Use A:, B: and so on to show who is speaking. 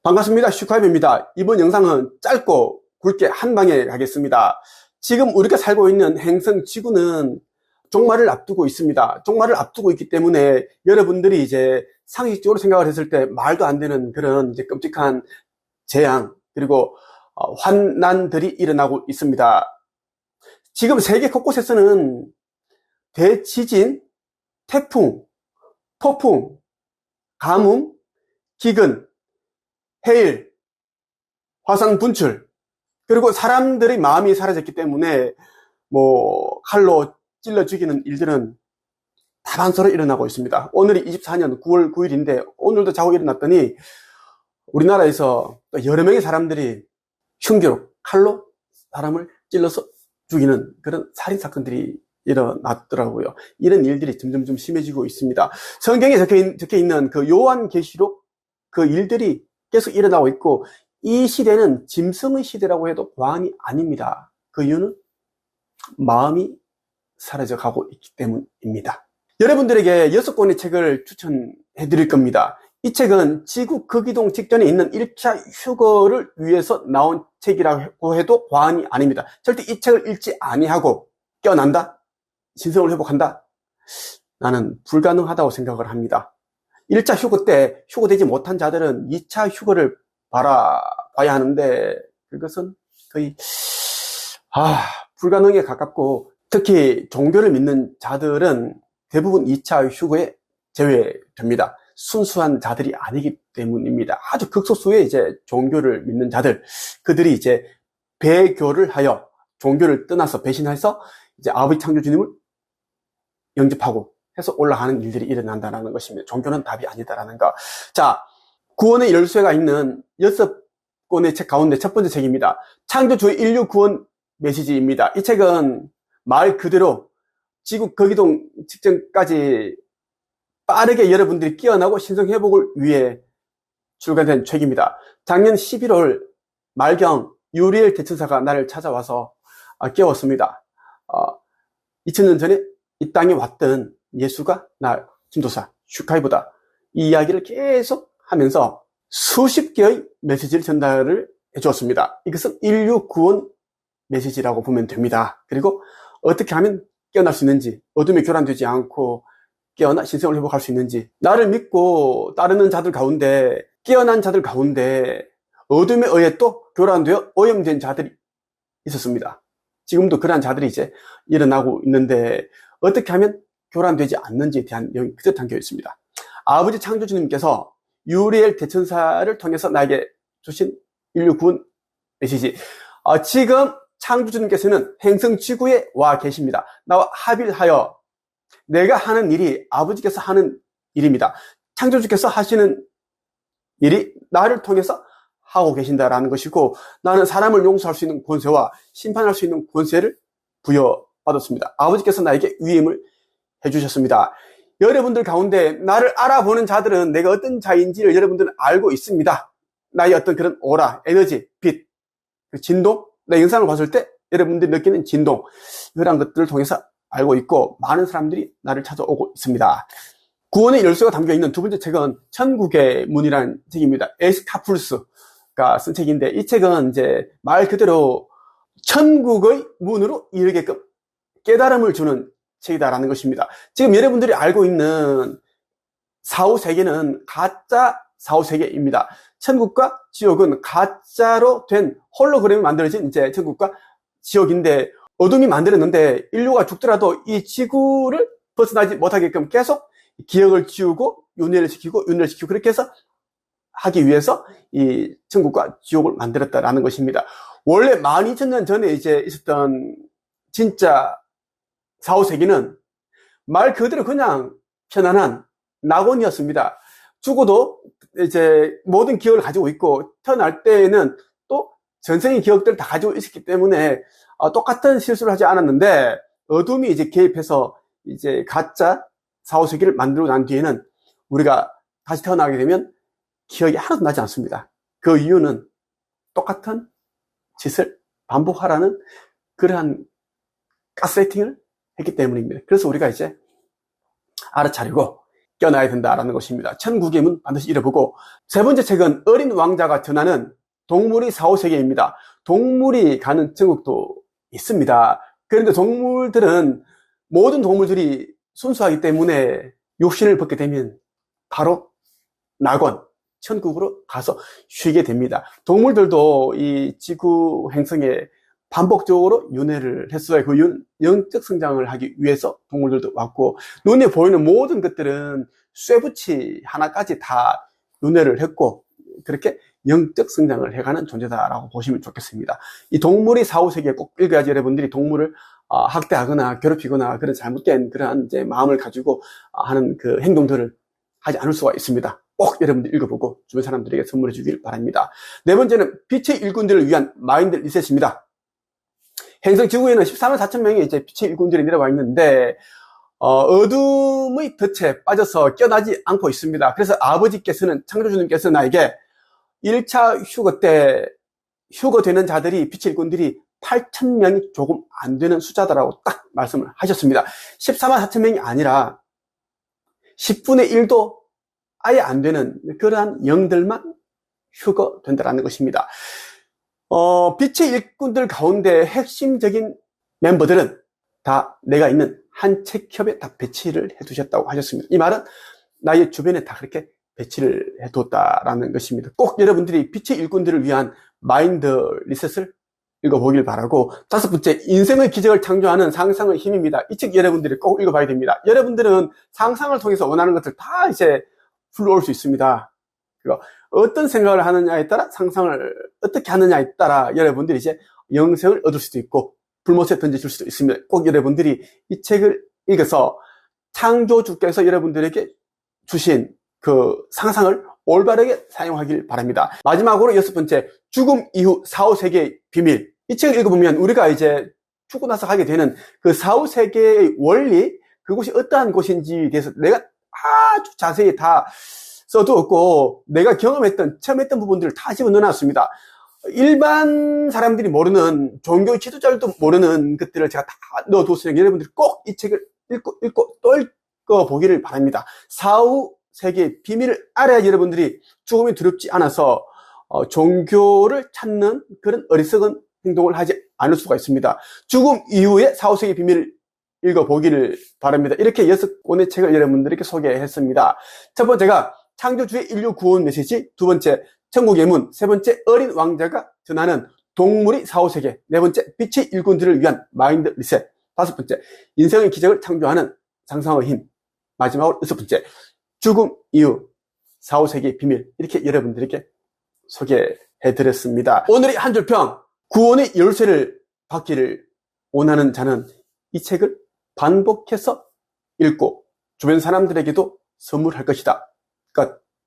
A: 반갑습니다. 슈카이브입니다. 이번 영상은 짧고 굵게 한 방에 가겠습니다. 지금 우리가 살고 있는 행성 지구는 종말을 앞두고 있습니다. 종말을 앞두고 있기 때문에 여러분들이 이제 상식적으로 생각을 했을 때 말도 안 되는 그런 이제 끔찍한 재앙 그리고 환난들이 일어나고 있습니다. 지금 세계 곳곳에서는 대지진, 태풍, 폭풍, 가뭄, 기근, 해일, 화산 분출, 그리고 사람들의 마음이 사라졌기 때문에 칼로 찔러 죽이는 일들은 다반사로 일어나고 있습니다. 오늘이 24년 9월 9일인데 오늘도 자고 일어났더니 우리나라에서 또 여러 명의 사람들이 흉기로 칼로 사람을 찔러서 죽이는 그런 살인사건들이 일어났더라고요. 이런 일들이 점점 심해지고 있습니다. 성경에 적혀 있는 그 요한계시록 그 일들이 계속 일어나고 있고, 이 시대는 짐승의 시대라고 해도 과언이 아닙니다. 그 이유는 마음이 사라져 가고 있기 때문입니다. 여러분들에게 6권의 책을 추천해 드릴 겁니다. 이 책은 지구 극이동 직전에 있는 1차 휴거를 위해서 나온 책이라고 해도 과언이 아닙니다. 절대 이 책을 읽지 아니하고 깨어난다? 신성을 회복한다? 나는 불가능하다고 생각을 합니다. 1차 휴거 때 휴거되지 못한 자들은 2차 휴거를 바라봐야 하는데 그것은 거의 불가능에 가깝고, 특히 종교를 믿는 자들은 대부분 2차 휴거에 제외됩니다. 순수한 자들이 아니기 때문입니다. 아주 극소수의 이제 종교를 믿는 자들, 그들이 이제 배교를 하여 종교를 떠나서 배신해서 이제 아버지 창조주님을 영접하고 해서 올라가는 일들이 일어난다는 것입니다. 종교는 답이 아니다라는 거. 자, 구원의 열쇠가 있는 6권의 책 가운데 첫 번째 책입니다. 창조주의 인류 구원 메시지입니다. 이 책은 말 그대로 지구 거기동 직전까지 빠르게 여러분들이 깨어나고 신성 회복을 위해 출간된 책입니다. 작년 11월 말경 유리엘 대천사가 나를 찾아와서 깨웠습니다. 2000년 전에 이 땅에 왔던 예수가 나 김도사 슈카이브다, 이 이야기를 계속 하면서 수십 개의 메시지를 전달을 해주었습니다. 이것은 인류 구원 메시지라고 보면 됩니다. 그리고 어떻게 하면 깨어날 수 있는지, 어둠에 교란되지 않고 깨어나 신성을 회복할 수 있는지, 나를 믿고 따르는 자들 가운데, 깨어난 자들 가운데 어둠에 의해 또 교란되어 오염된 자들이 있었습니다. 지금도 그러한 자들이 이제 일어나고 있는데 어떻게 하면 교란되지 않는지에 대한 내용이 그저 담겨 있습니다. 아버지 창조주님께서 유리엘 대천사를 통해서 나에게 주신 인류 구원 메시지. 지금 창조주님께서는 행성 지구에 와 계십니다. 나와 합일하여 내가 하는 일이 아버지께서 하는 일입니다. 창조주께서 하시는 일이 나를 통해서 하고 계신다라는 것이고, 나는 사람을 용서할 수 있는 권세와 심판할 수 있는 권세를 부여받았습니다. 아버지께서 나에게 위임을 해주셨습니다. 여러분들 가운데 나를 알아보는 자들은 내가 어떤 자인지를 여러분들은 알고 있습니다. 나의 어떤 그런 오라, 에너지, 빛, 진동, 내 영상을 봤을 때 여러분들이 느끼는 진동, 이런 것들을 통해서 알고 있고, 많은 사람들이 나를 찾아오고 있습니다. 구원의 열쇠가 담겨있는 두 번째 책은 천국의 문이라는 책입니다. 에스카풀스가 쓴 책인데, 이 책은 이제 말 그대로 천국의 문으로 이르게끔 깨달음을 주는 책이다라는 것입니다. 지금 여러분들이 알고 있는 사후세계는 가짜 사후세계입니다. 천국과 지옥은 가짜로 된 홀로그램이 만들어진 이제 천국과 지옥인데, 어둠이 만들었는데 인류가 죽더라도 이 지구를 벗어나지 못하게끔 계속 기억을 지우고 윤회를 시키고 그렇게 해서 하기 위해서 이 천국과 지옥을 만들었다라는 것입니다. 원래 12,000년 전에 이제 있었던 진짜 사후세계는 말 그대로 그냥 편안한 낙원이었습니다. 죽어도 이제 모든 기억을 가지고 있고, 태어날 때에는 또 전생의 기억들을 다 가지고 있었기 때문에 똑같은 실수를 하지 않았는데, 어둠이 이제 개입해서 이제 가짜 사후세계를 만들고 난 뒤에는 우리가 다시 태어나게 되면 기억이 하나도 나지 않습니다. 그 이유는 똑같은 짓을 반복하라는 그러한 가스라이팅을 했기 때문입니다. 그래서 우리가 이제 알아차리고 깨어나야 된다라는 것입니다. 천국의 문 반드시 잃어보고, 세 번째 책은 어린 왕자가 전하는 동물의 사후세계입니다. 동물이 가는 천국도 있습니다. 그런데 모든 동물들이 순수하기 때문에 육신을 벗게 되면 바로 낙원, 천국으로 가서 쉬게 됩니다. 동물들도 이 지구 행성에 반복적으로 윤회를 했어요. 그 영적 성장을 하기 위해서 동물들도 왔고, 눈에 보이는 모든 것들은 쇠붙이 하나까지 다 윤회를 했고, 그렇게 영적 성장을 해가는 존재다라고 보시면 좋겠습니다. 이 동물의 사후세계 꼭 읽어야지 여러분들이 동물을 학대하거나 괴롭히거나 그런 잘못된 그러한 이제 마음을 가지고 하는 그 행동들을 하지 않을 수가 있습니다. 꼭 여러분들 읽어보고 주변 사람들에게 선물해 주길 바랍니다. 네 번째는 빛의 일꾼들을 위한 마인드 리셋입니다. 행성 지구에는 14만 4천 명의 이제 빛의 일꾼들이 내려와 있는데, 어둠의 덫에 빠져서 깨어나지 않고 있습니다. 그래서 아버지께서는, 창조주님께서 나에게 1차 휴거 때 휴거되는 자들이, 빛의 일꾼들이 8천 명이 조금 안 되는 숫자다라고 딱 말씀을 하셨습니다. 14만 4천 명이 아니라 10분의 1도 아예 안 되는 그러한 영들만 휴거된다라는 것입니다. 빛의 일꾼들 가운데 핵심적인 멤버들은 다 내가 있는 한 책협에 다 배치를 해두셨다고 하셨습니다. 이 말은 나의 주변에 다 그렇게 배치를 해뒀다라는 것입니다. 꼭 여러분들이 빛의 일꾼들을 위한 마인드 리셋을 읽어보길 바라고, 다섯 번째, 인생의 기적을 창조하는 상상의 힘입니다. 이 책 여러분들이 꼭 읽어봐야 됩니다. 여러분들은 상상을 통해서 원하는 것들 다 이제 불러올 수 있습니다. 어떤 생각을 하느냐에 따라, 상상을 어떻게 하느냐에 따라 여러분들이 이제 영생을 얻을 수도 있고 불못에 던져줄 수도 있습니다. 꼭 여러분들이 이 책을 읽어서 창조주께서 여러분들에게 주신 그 상상을 올바르게 사용하길 바랍니다. 마지막으로 여섯 번째, 죽음 이후 사후세계의 비밀. 이 책을 읽어보면 우리가 이제 죽고 나서 하게 되는 그 사후세계의 원리, 그곳이 어떠한 곳인지에 대해서 내가 아주 자세히 다 써두었고, 내가 경험했던, 처음 했던 부분들을 다 집어넣어놨습니다. 일반 사람들이 모르는, 종교 지도자들도 모르는 것들을 제가 다 넣어두었으니 여러분들이 꼭 이 책을 읽고 또 읽어보기를 바랍니다. 사후 세계의 비밀을 알아야 여러분들이 죽음이 두렵지 않아서 종교를 찾는 그런 어리석은 행동을 하지 않을 수가 있습니다. 죽음 이후의 사후세계의 비밀을 읽어보기를 바랍니다. 이렇게 6권의 책을 여러분들에게 소개했습니다. 첫 번째가 창조주의 인류 구원 메시지, 두 번째 천국의 문, 세 번째 어린 왕자가 전하는 동물의 사후세계, 네 번째 빛의 일꾼들을 위한 마인드 리셋, 다섯 번째 인생의 기적을 창조하는 상상의 힘, 마지막으로 여섯 번째 죽음 이후 사후세계의 비밀, 이렇게 여러분들에게 소개해드렸습니다. 오늘의 한 줄 평, 구원의 열쇠를 받기를 원하는 자는 이 책을 반복해서 읽고 주변 사람들에게도 선물할 것이다. 끝.